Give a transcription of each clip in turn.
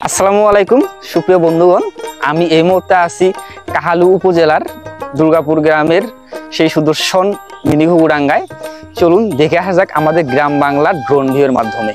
আসসালামু আলাইকুম সুপ্রিয় বন্ধুগণ, আমি এই মুহূর্তে আছি কাহালু উপজেলার দুর্গাপুর গ্রামের সেই সুদর্শন মিনি ঘুঘুডাঙ্গায়। চলুন দেখে আসা যাক আমাদের গ্রাম বাংলার ড্রোন ভিউয়ের মাধ্যমে।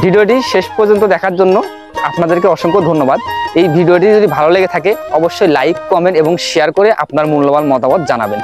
ভিডিওটি শেষ পর্যন্ত দেখার জন্য আপনাদেরকে অসংখ্য ধন্যবাদ। এই ভিডিওটি যদি ভালো লেগে থাকে অবশ্যই লাইক, কমেন্ট এবং শেয়ার করে আপনার মূল্যবান মতামত জানাবেন।